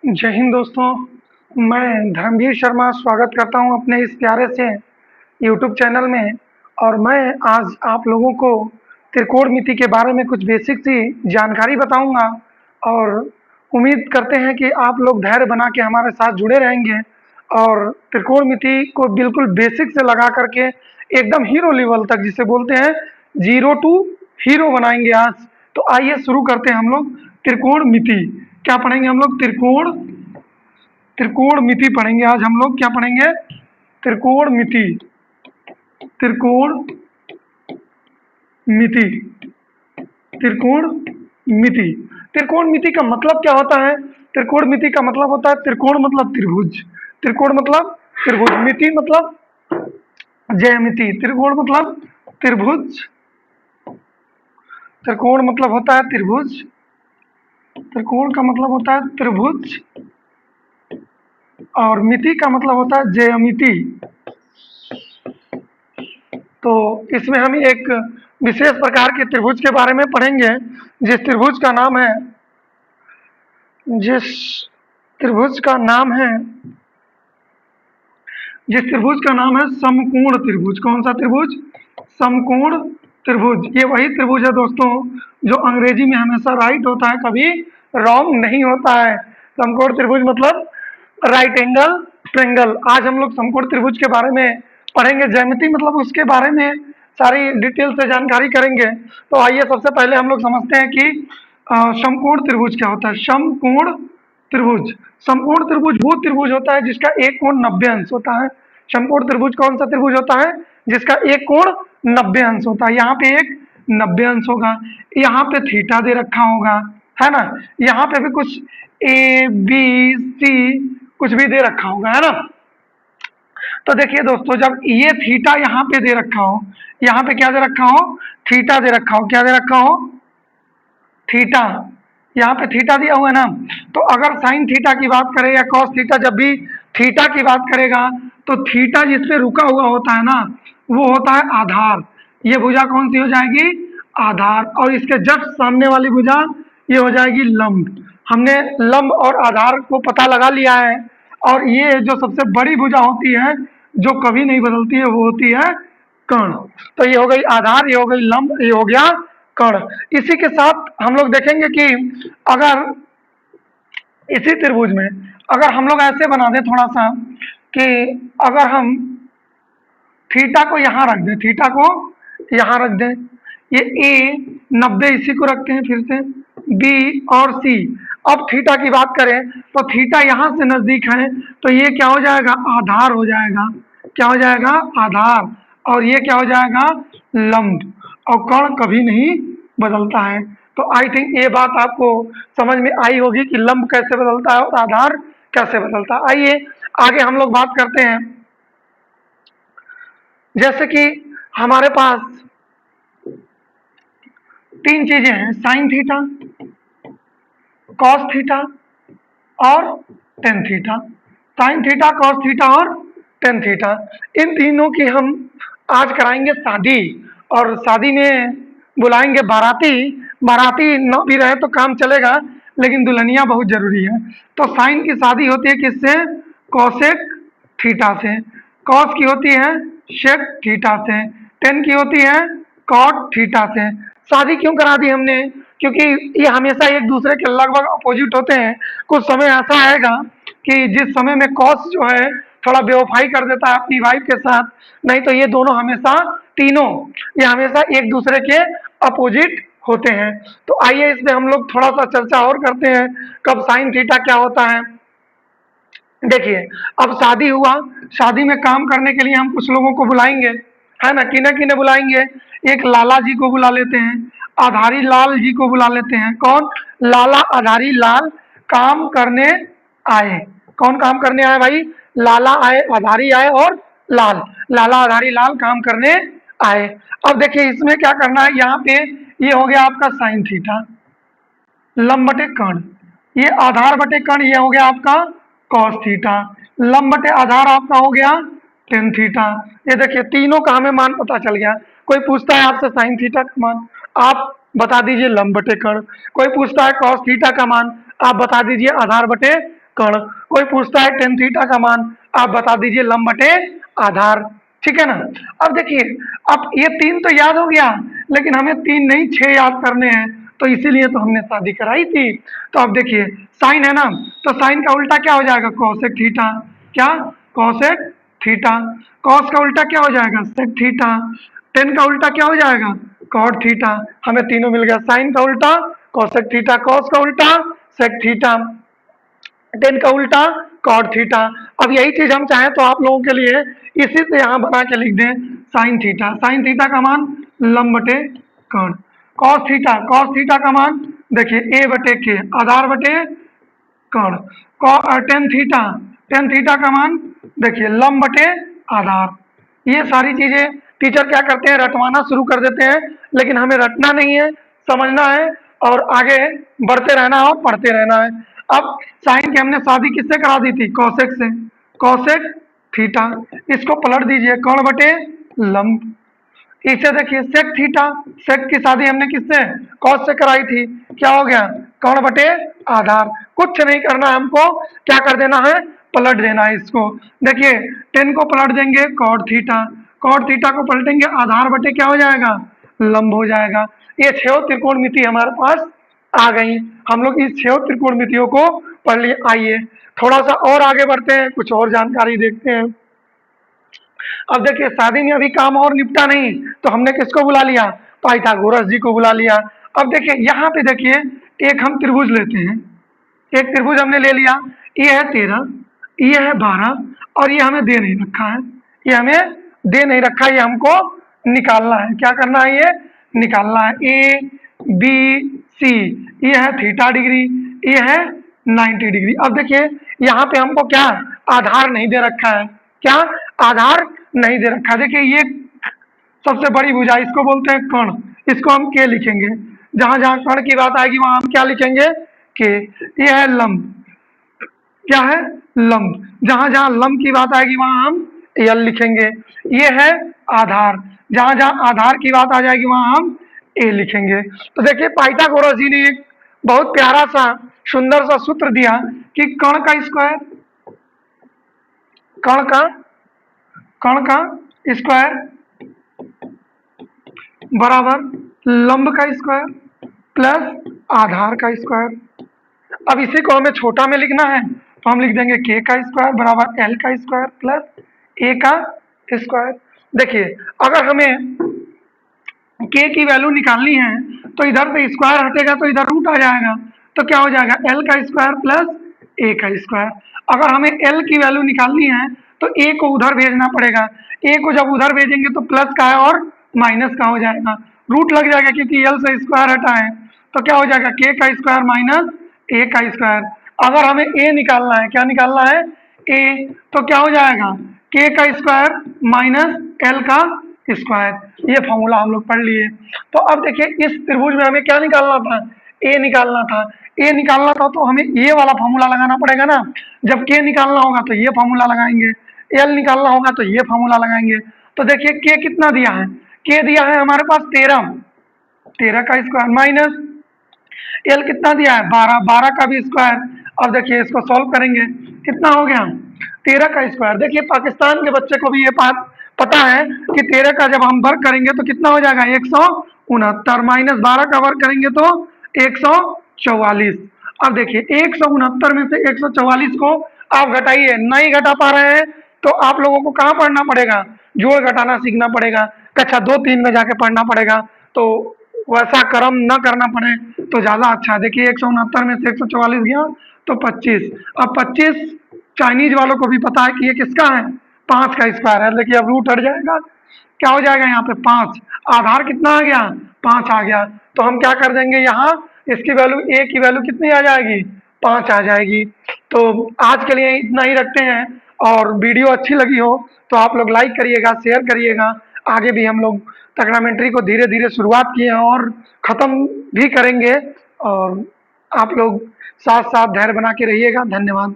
जय हिंद दोस्तों। मैं धर्मवीर शर्मा स्वागत करता हूं अपने इस प्यारे से यूट्यूब चैनल में। और मैं आज आप लोगों को त्रिकोणमिति के बारे में कुछ बेसिक सी जानकारी बताऊंगा। और उम्मीद करते हैं कि आप लोग धैर्य बना के हमारे साथ जुड़े रहेंगे और त्रिकोणमिति को बिल्कुल बेसिक से लगा करके एकदम हीरो लेवल तक, जिसे बोलते हैं जीरो टू हीरो, बनाएंगे आज। तो आइए शुरू करते हैं हम लोग त्रिकोणमिति। क्या पढ़ेंगे हम लोग? त्रिकोणमिति पढ़ेंगे आज हम लोग। क्या पढ़ेंगे? त्रिकोणमिति। त्रिकोणमिति। त्रिकोणमिति। त्रिकोणमिति का मतलब क्या होता है? त्रिकोणमिति का मतलब होता है, त्रिकोण मतलब त्रिभुज, त्रिकोण मतलब त्रिभुज, मिति मतलब ज्यामिति, त्रिकोण मतलब त्रिभुज, त्रिकोण मतलब होता है त्रिभुज, त्रिकोण का मतलब होता है त्रिभुज, और मिति का मतलब होता है ज्यामिति। तो इसमें हम एक विशेष प्रकार के त्रिभुज के बारे में पढ़ेंगे, जिस त्रिभुज का नाम है जिस त्रिभुज का नाम है जिस त्रिभुज का नाम है समकोण त्रिभुज। कौन सा त्रिभुज? समकोण त्रिभुज। ये वही त्रिभुज है दोस्तों जो अंग्रेजी में हमेशा राइट होता है, कभी रॉन्ग नहीं होता है। समकोण त्रिभुज मतलब राइट एंगल ट्रायंगल। आज हम लोग समकोण त्रिभुज के बारे में पढ़ेंगे। ज्यामिति मतलब उसके बारे में सारी डिटेल से जानकारी करेंगे। तो आइए सबसे पहले हम लोग समझते हैं कि समकोण त्रिभुज क्या होता है। समकोण त्रिभुज, समकोण त्रिभुज वो त्रिभुज होता है जिसका एक कोण 90 अंश होता है। समकोण त्रिभुज कौन सा त्रिभुज होता है? जिसका एक कोण 90 अंश होता है। यहाँ पे एक 90 अंश होगा, यहाँ पे थीटा दे रखा होगा, है ना। यहाँ पे भी कुछ ए बी सी कुछ भी दे रखा होगा, है ना। तो देखिए दोस्तों, जब ये थीटा यहाँ पे दे रखा हो, यहाँ पे क्या दे रखा हो? थीटा दे रखा हो। क्या दे रखा हो? थीटा। यहाँ पे थीटा दिया हुआ है ना। तो अगर साइन थीटा की बात करें या कॉस थीटा, जब भी थीटा की बात करेगा तो थीटा जिसपे रुका हुआ होता है ना, वो होता है आधार। ये भुजा कौन सी हो जाएगी? आधार। और इसके जस्ट सामने वाली भुजा ये हो जाएगी लंब। हमने लंब और आधार को पता लगा लिया है। और ये जो सबसे बड़ी भुजा होती है जो कभी नहीं बदलती है, वो होती है कर्ण। तो ये हो गई आधार, ये हो गई लंब, ये हो गया कर्ण। इसी के साथ हम लोग देखेंगे कि अगर इसी त्रिभुज में अगर हम लोग ऐसे बना दें थोड़ा सा, कि अगर हम थीटा को यहाँ रख दें, थीटा को यहाँ रख दें, ये ए 90 इसी को रखते हैं, फिर से बी और सी। अब थीटा की बात करें तो थीटा यहाँ से नजदीक है, तो ये क्या हो जाएगा? आधार हो जाएगा। क्या हो जाएगा? आधार। और ये क्या हो जाएगा? लंब। और कर्ण कभी नहीं बदलता है। तो आई थिंक ये बात आपको समझ में आई होगी कि लंब कैसे बदलता है और आधार कैसे बदलता है। आइए आगे हम लोग बात करते हैं। जैसे कि हमारे पास तीन चीजें हैं, साइन थीटा, कॉस थीटा और tan theta. Sine theta, cos theta और टेन थीटा, इन तीनों की हम आज कराएंगे शादी। और शादी में बुलाएंगे बाराती। बाराती न भी रहे तो काम चलेगा, लेकिन दुल्हनिया बहुत जरूरी है। तो साइन की शादी होती है किससे? कॉसेक थीटा से। कॉस की होती है शेक थीटा से। टेन की होती है कॉट थीटा से। शादी क्यों करा दी हमने? क्योंकि ये हमेशा एक दूसरे के लगभग अपोजिट होते हैं। कुछ समय ऐसा आएगा कि जिस समय में कॉस जो है थोड़ा बेवफाई कर देता है अपनी वाइफ के साथ, नहीं तो ये दोनों हमेशा, तीनों ये हमेशा एक दूसरे के अपोजिट होते हैं। तो आइए इसमें हम लोग थोड़ा सा चर्चा और करते हैं, कब साइन थीटा क्या होता है। देखिए, अब शादी हुआ, शादी में काम करने के लिए हम कुछ लोगों को बुलाएंगे, है ना। किन्हें किन्हें बुलाएंगे? एक लाला जी को बुला लेते हैं, आधारी लाल जी को बुला लेते हैं। कौन? लाला आधारी लाल काम करने आए। कौन काम करने आए भाई? लाला आए, आधारी आए और लाल, लाला आधारी लाल काम करने आए। अब देखिए इसमें क्या करना है, यहाँ पे ये हो गया आपका साइन थीटा, लंब बटे कर्ण, ये आधार बटे कर्ण, ये हो गया आपका कॉस थीटा, लंब बटे आधार आपका हो गया टेन थीटा। ये देखिए तीनों का हमें मान पता चल गया। कोई पूछता है आपसे साइन थीटा का मान, आप बता दीजिए लंब बटे कर्ण। कोई पूछता है कॉस थीटा का मान, आप बता दीजिए आधार बटे कर्ण। कोई पूछता है टेन थीटा का मान, आप बता दीजिए लंब बटे आधार, ठीक है ना। अब देखिए, अब ये 3 तो याद हो गया, लेकिन हमें 3 नहीं 6 याद करने हैं, तो इसीलिए तो हमने शादी कराई थी। तो अब देखिए साइन है ना, तो साइन का उल्टा क्या हो जाएगा, कोसेक थीटा। क्या, कोसेक थीटा। कॉस का उल्टा क्या हो जाएगा, सेक थीटा। टेन का उल्टा क्या हो जाएगा, कॉट थीटा। हमें तीनों मिल गया, साइन का उल्टा कोसेक थीटा, कॉस का उल्टा सेक थीटा, टेन का उल्टा कॉट थीटा। अब यही चीज हम चाहें तो आप लोगों के लिए इसी से यहाँ बना के लिख दें साइन थीटा। साइन थीटा का मान लंब बटे कर्ण। कॉस थीटा, कॉस थीटा का मान देखिए ए बटे के, आधार बटे कर्ण। टेन थीटा, टेन थीटा का मान देखिए लंब बटे आधार। ये सारी चीजें टीचर क्या करते हैं, रटवाना शुरू कर देते हैं, लेकिन हमें रटना नहीं है, समझना है और आगे बढ़ते रहना है और पढ़ते रहना है। अब साइन की हमने शादी किससे करा दी थी, कौशिक से, कौशिक थीटा। इसको पलट दीजिए, कर्ण बटे लंब। इसे देखिए सेक थीटा, सेक की शादी हमने किससे, कॉस से कराई थी, क्या हो गया, कर्ण बटे आधार। कुछ नहीं करना है हमको, क्या कर देना है, पलट देना है इसको। देखिए टेन को पलट देंगे कॉट थीटा, कॉट थीटा को पलटेंगे आधार बटे क्या हो जाएगा, लंब हो जाएगा। ये 6 त्रिकोणमिति हमारे पास आ गई। हम लोग इस 6 त्रिकोणमितियों को पढ़ लिए। आइए थोड़ा सा और आगे बढ़ते हैं, कुछ और जानकारी देखते हैं। अब देखिए शादी में अभी काम और निपटा नहीं, तो हमने किसको बुला लिया, पाइथागोरस जी को बुला लिया। अब देखिए यहाँ पे देखिए एक हम त्रिभुज लेते हैं, एक त्रिभुज हमने ले लिया, ये है 13, ये है 12 और ये हमें दे नहीं रखा है, ये हमें दे नहीं रखा, ये हमको निकालना है। क्या करना है, ये निकालना है। ए बी सी, ये है थीटा डिग्री, ये है 90 डिग्री। अब देखिए यहाँ पे हमको क्या, आधार नहीं दे रखा है, क्या, आधार नहीं दे रखा। देखिए ये सबसे बड़ी भुजा, इसको बोलते हैं कर्ण, इसको हम के लिखेंगे। जहां जहां कर्ण की बात आएगी वहां हम क्या लिखेंगे, के। ये है लंब, क्या है, लंब। जहां जहां लंब की बात आएगी वहां हम यल लिखेंगे। ये है आधार, जहां जहां आधार की बात आ जाएगी वहां हम ए लिखेंगे। तो देखिए पाइथागोरस जी ने एक बहुत प्यारा सा सुंदर सा सूत्र दिया कि कर्ण का स्क्वायर, कर्ण का, कर्ण का स्क्वायर बराबर लंब का स्क्वायर प्लस आधार का स्क्वायर। अब इसी को हमें छोटा में लिखना है, तो हम लिख देंगे के का स्क्वायर बराबर एल का स्क्वायर प्लस ए का स्क्वायर। देखिए अगर हमें के की वैल्यू निकालनी है तो इधर से स्क्वायर हटेगा तो इधर रूट आ जाएगा, तो क्या हो जाएगा, एल का स्क्वायर प्लस ए का स्क्वायर। अगर हमें एल की वैल्यू निकालनी है तो ए को उधर भेजना पड़ेगा, ए को जब उधर भेजेंगे तो प्लस का है और माइनस का हो जाएगा, रूट लग जाएगा क्योंकि एल से स्क्वायर हटा है, तो क्या हो जाएगा, के का स्क्वायर माइनस ए का स्क्वायर। अगर हमें ए निकालना है, क्या निकालना है, ए, तो क्या हो जाएगा, के का स्क्वायर माइनस एल का स्क्वायर। ये फॉर्मूला हम लोग पढ़ लिए। तो अब देखिए इस त्रिभुज में हमें क्या निकालना था, ए निकालना था। ए निकालना था तो हमें ये वाला फॉर्मूला लगाना पड़ेगा ना, जब के निकालना होगा तो ये फॉर्मूला लगाएंगे, एल निकालना होगा तो ये फॉर्मूला लगाएंगे। तो देखिए के कितना दिया है, के दिया है हमारे पास 13, 13 का स्क्वायर माइनस एल कितना दिया है 12, 12 का भी स्क्वायर। अब देखिए इसको सॉल्व करेंगे, कितना हो गया 13 का स्क्वायर। देखिए पाकिस्तान के बच्चे को भी ये बात पता है कि 13 का जब हम वर्ग करेंगे तो कितना हो जाएगा 169, माइनस 12 का वर्ग करेंगे तो 144। अब देखिए 169 में से 144 को आप घटाइए, नहीं घटा पा रहे हैं तो आप लोगों को कहाँ पढ़ना पड़ेगा, जोड़ घटाना सीखना पड़ेगा, कक्षा 2-3 में जाके पढ़ना पड़ेगा। तो वैसा कर्म न करना पड़े तो ज्यादा अच्छा। देखिए 169 में से 144 गया तो 25। अब 25 चाइनीज वालों को भी पता है कि ये किसका है, 5 का स्क्वायर है। देखिए अब रूट हट जाएगा, क्या हो जाएगा यहाँ पे 5, आधार कितना आ गया 5 आ गया। तो हम क्या कर देंगे यहाँ, इसकी वैल्यू ए की वैल्यू कितनी आ जाएगी 5 आ जाएगी। तो आज के लिए इतना ही रखते हैं, और वीडियो अच्छी लगी हो तो आप लोग लाइक करिएगा, शेयर करिएगा। आगे भी हम लोग ट्रिग्नोमेट्री को धीरे धीरे शुरुआत किए हैं और ख़त्म भी करेंगे, और आप लोग साथ साथ धैर्य बना के रहिएगा। धन्यवाद।